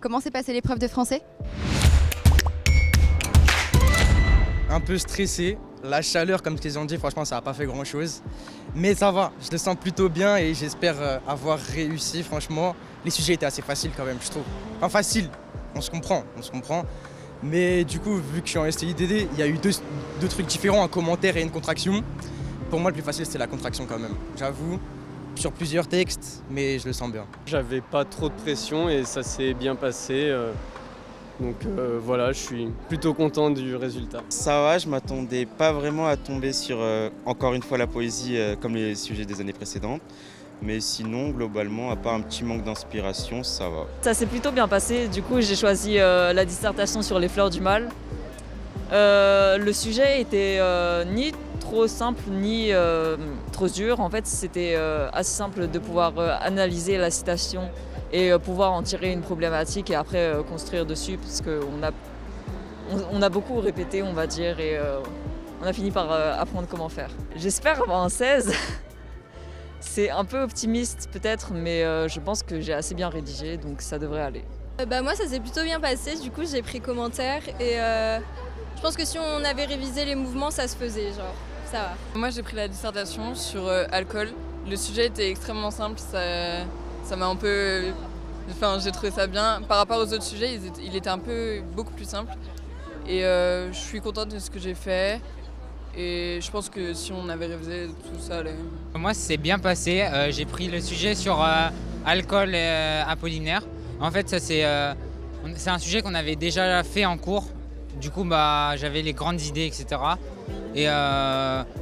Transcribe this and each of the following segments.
Comment s'est passée l'épreuve de français? Un peu stressé, la chaleur comme ils ont dit, franchement ça n'a pas fait grand chose. Mais ça va, je le sens plutôt bien et j'espère avoir réussi franchement. Les sujets étaient assez faciles quand même je trouve. Enfin facile, on se comprend. Mais du coup vu que je suis en STIDD, il y a eu deux trucs différents, un commentaire et une contraction. Pour moi le plus facile c'était la contraction quand même, j'avoue. Sur plusieurs textes, mais je le sens bien. J'avais pas trop de pression et ça s'est bien passé. Donc voilà, je suis plutôt content du résultat. Ça va, je m'attendais pas vraiment à tomber sur, encore une fois, la poésie comme les sujets des années précédentes. Mais sinon, globalement, à part un petit manque d'inspiration, ça va. Ça s'est plutôt bien passé. Du coup, j'ai choisi la dissertation sur les fleurs du mal. Le sujet était ni trop simple ni trop dur. En fait, c'était assez simple de pouvoir analyser la citation et pouvoir en tirer une problématique et après construire dessus parce qu'on a beaucoup répété, on va dire, et on a fini par apprendre comment faire. J'espère avoir un 16. C'est un peu optimiste peut-être, mais je pense que j'ai assez bien rédigé, donc ça devrait aller. Moi, ça s'est plutôt bien passé. Du coup, j'ai pris commentaire et je pense que si on avait révisé les mouvements, ça se faisait, genre, ça va. Moi, j'ai pris la dissertation sur alcool. Le sujet était extrêmement simple, ça m'a un peu... Enfin, j'ai trouvé ça bien. Par rapport aux autres sujets, il était beaucoup plus simple. Et je suis contente de ce que j'ai fait. Et je pense que si on avait révisé, tout ça allait. Moi, c'est bien passé. J'ai pris le sujet sur alcool apollinaire. En fait, ça c'est un sujet qu'on avait déjà fait en cours. Du coup, j'avais les grandes idées, etc. Et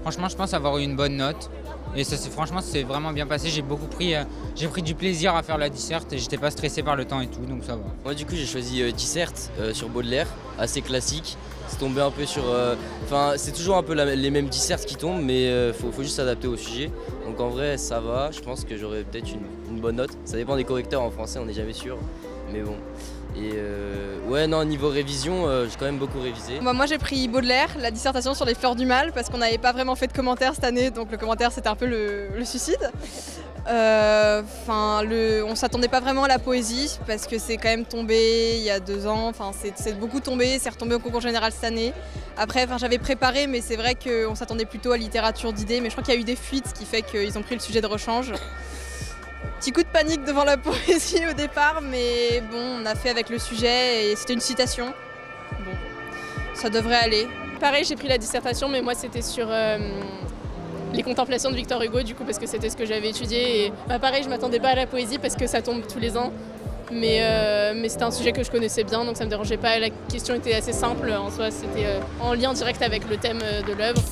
franchement, je pense avoir eu une bonne note. Et franchement, c'est vraiment bien passé. J'ai pris du plaisir à faire la disserte et j'étais pas stressé par le temps et tout, donc ça va. Moi, du coup, j'ai choisi disserte sur Baudelaire, assez classique. C'est tombé un peu sur... c'est toujours un peu les mêmes dissertes qui tombent, mais faut juste s'adapter au sujet. Donc en vrai, ça va. Je pense que j'aurai peut-être une bonne note. Ça dépend des correcteurs en français, on n'est jamais sûr. Mais bon. Et niveau révision, j'ai quand même beaucoup révisé. Moi, j'ai pris Baudelaire, la dissertation sur les fleurs du mal, parce qu'on n'avait pas vraiment fait de commentaires cette année, donc le commentaire c'était un peu le suicide. On s'attendait pas vraiment à la poésie, parce que c'est quand même tombé il y a 2 ans, c'est beaucoup tombé, c'est retombé au concours général cette année. Après, j'avais préparé, mais c'est vrai qu'on s'attendait plutôt à littérature d'idées, mais je crois qu'il y a eu des fuites, ce qui fait qu'ils ont pris le sujet de rechange. Petit coup de panique devant la poésie au départ, mais bon, on a fait avec le sujet et c'était une citation. Bon, ça devrait aller. Pareil, j'ai pris la dissertation, mais moi c'était sur les contemplations de Victor Hugo, du coup, parce que c'était ce que j'avais étudié. Et pareil, je m'attendais pas à la poésie parce que ça tombe tous les ans. Mais c'était un sujet que je connaissais bien, donc ça me dérangeait pas. La question était assez simple en soi, c'était en lien direct avec le thème de l'œuvre.